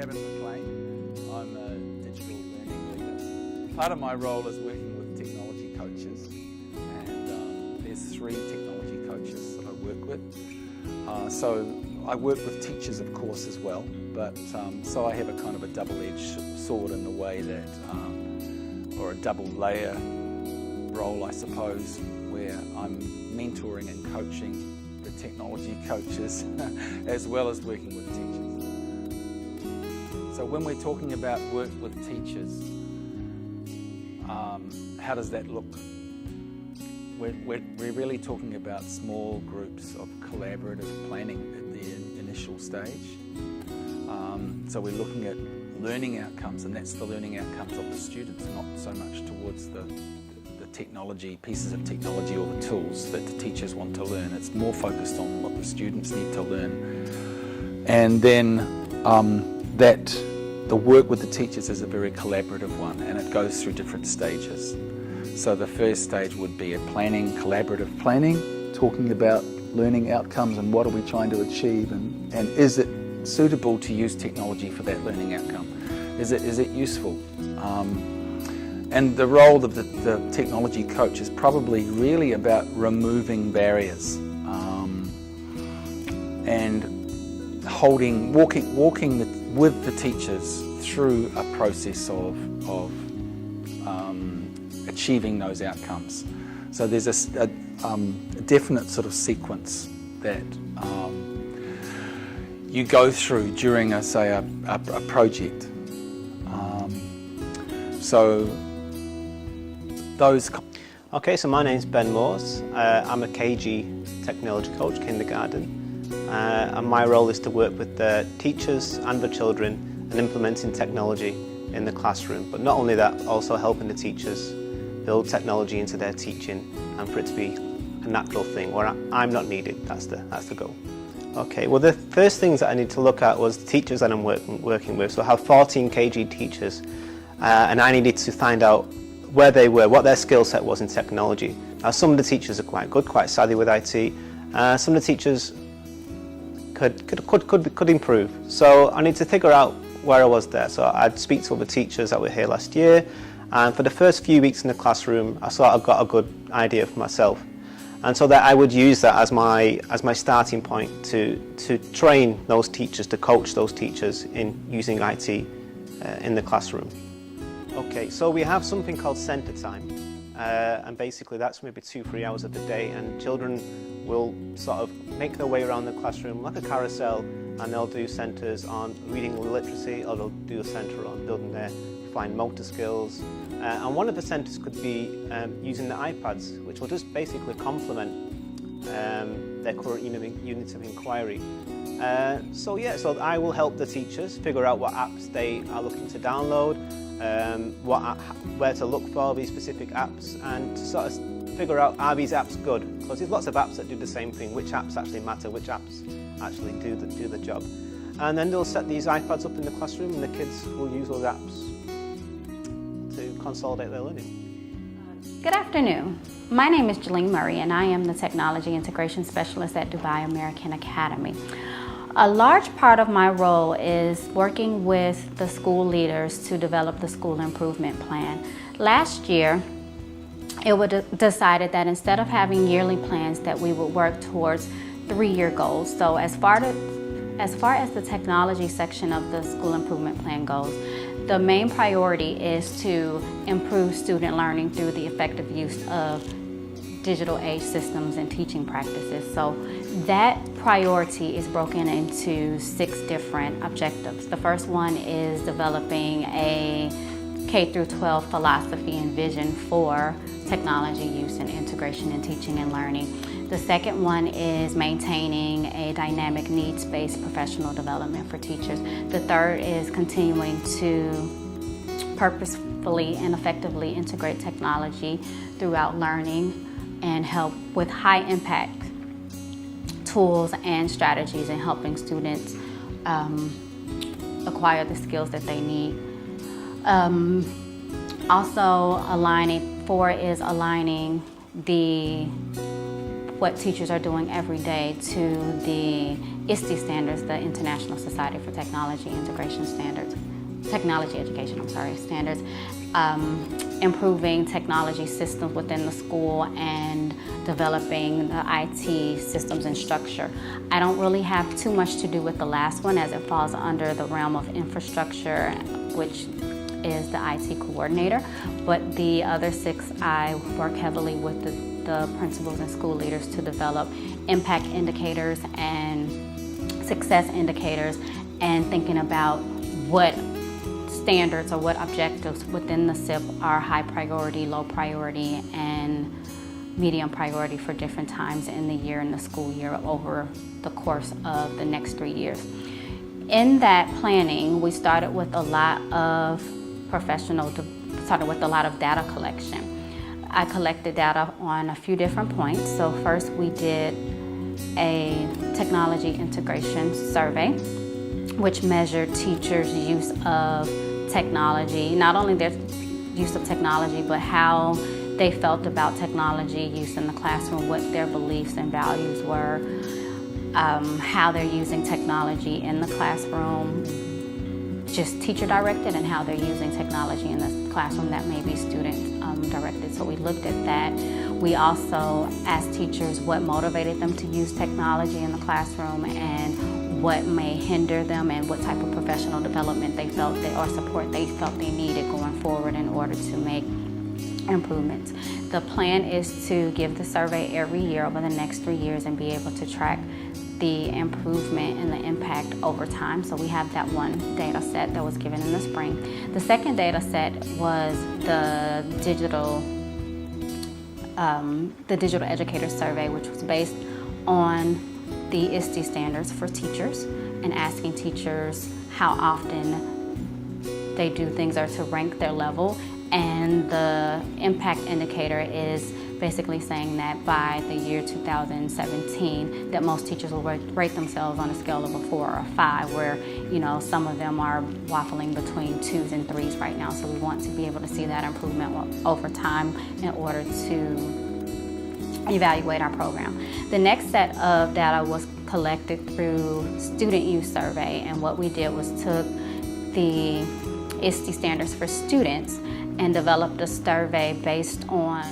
Gavin McLean. I'm a digital learning leader. Part of my role is working with technology coaches, and there's 3 technology coaches that I work with. So I work with teachers, of course, as well, but so I have a kind of a double-edged sword in the way that, or a double layer role, I suppose, where I'm mentoring and coaching the technology coaches as well as working with teachers. So when we're talking about work with teachers, how does that look? We're really talking about small groups of collaborative planning at the initial stage. So we're looking at learning outcomes, and that's the learning outcomes of the students, not so much towards the technology, pieces of technology or the tools that the teachers want to learn. It's more focused on what the students need to learn. And then the work with the teachers is a very collaborative one, and it goes through different stages. So the first stage would be a collaborative planning, talking about learning outcomes and what are we trying to achieve, and is it suitable to use technology for that learning outcome? Is it useful? And the role of the technology coach is probably really about removing barriers and walking with the teachers through a process of achieving those outcomes. So there's a definite sort of sequence that you go through during, say, a project. Okay, so my name's Ben Morse. I'm a KG technology coach, kindergarten, and my role is to work with the teachers and the children and implementing technology in the classroom. But not only that, also helping the teachers build technology into their teaching and for it to be a natural thing where I'm not needed. That's the goal. Okay, well, the first things that I need to look at was the teachers that I'm working with. So I have 14 KG teachers, and I needed to find out where they were, what their skill set was in technology. Now, some of the teachers are quite good, quite savvy with IT. Some of the teachers could improve. So I need to figure out where I was there. So I'd speak to other teachers that were here last year, and for the first few weeks in the classroom, I sort of got a good idea for myself. And so that I would use that as my starting point to train those teachers, to coach those teachers in using IT in the classroom. Okay, so we have something called centre time, and basically that's maybe 2-3 hours of the day, and children will sort of make their way around the classroom like a carousel, and they'll do centres on reading literacy, or they'll do a centre on building their fine motor skills. And one of the centres could be using the iPads, which will just basically complement their current unit of inquiry. So I will help the teachers figure out what apps they are looking to download, where to look for these specific apps, and to sort of figure out, are these apps good? Because there's lots of apps that do the same thing. Which apps actually matter? Which apps actually do the job? And then they'll set these iPads up in the classroom, and the kids will use those apps to consolidate their learning. Good afternoon. My name is Jalene Murray, and I am the Technology Integration Specialist at Dubai American Academy. A large part of my role is working with the school leaders to develop the school improvement plan. Last year, it was decided that instead of having yearly plans, that we would work towards 3-year goals. So as far as the technology section of the school improvement plan goes, the main priority is to improve student learning through the effective use of digital age systems and teaching practices. So that priority is broken into 6 different objectives. The first one is developing a K-12 philosophy and vision for technology use and integration in teaching and learning. The second one is maintaining a dynamic needs-based professional development for teachers. The third is continuing to purposefully and effectively integrate technology throughout learning and help with high-impact tools and strategies in helping students acquire the skills that they need. Also, 4 is aligning the what teachers are doing every day to the ISTE standards, the International Society for Technology Integration Standards, Technology Education, standards, improving technology systems within the school and developing the IT systems and structure. I don't really have too much to do with the last one as it falls under the realm of infrastructure, which is the IT coordinator, but the other 6 I work heavily with the principals and school leaders to develop impact indicators and success indicators, and thinking about what standards or what objectives within the SIP are high priority, low priority, and medium priority for different times in the year, in the school year, over the course of the next 3 years. In that planning, we started with a lot of data collection. I collected data on a few different points. So first we did a technology integration survey, which measured teachers' use of technology, not only their use of technology, but how they felt about technology use in the classroom, what their beliefs and values were, how they're using technology in the classroom, just teacher directed, and how they're using technology in the classroom that may be student directed. So we looked at that. We also asked teachers what motivated them to use technology in the classroom and what may hinder them, and what type of professional development they felt or support they felt they needed going forward in order to make improvements. The plan is to give the survey every year over the next 3 years and be able to track the improvement and the impact over time. So we have that one data set that was given in the spring. The second data set was the digital educator survey, which was based on the ISTE standards for teachers, and asking teachers how often they do things or to rank their level. And the impact indicator is basically saying that by the year 2017, that most teachers will rate themselves on a scale of a 4 or a 5, where, you know, some of them are waffling between 2s and 3s right now. So we want to be able to see that improvement over time in order to evaluate our program. The next set of data was collected through student use survey, and what we did was took the ISTE standards for students and developed a survey based on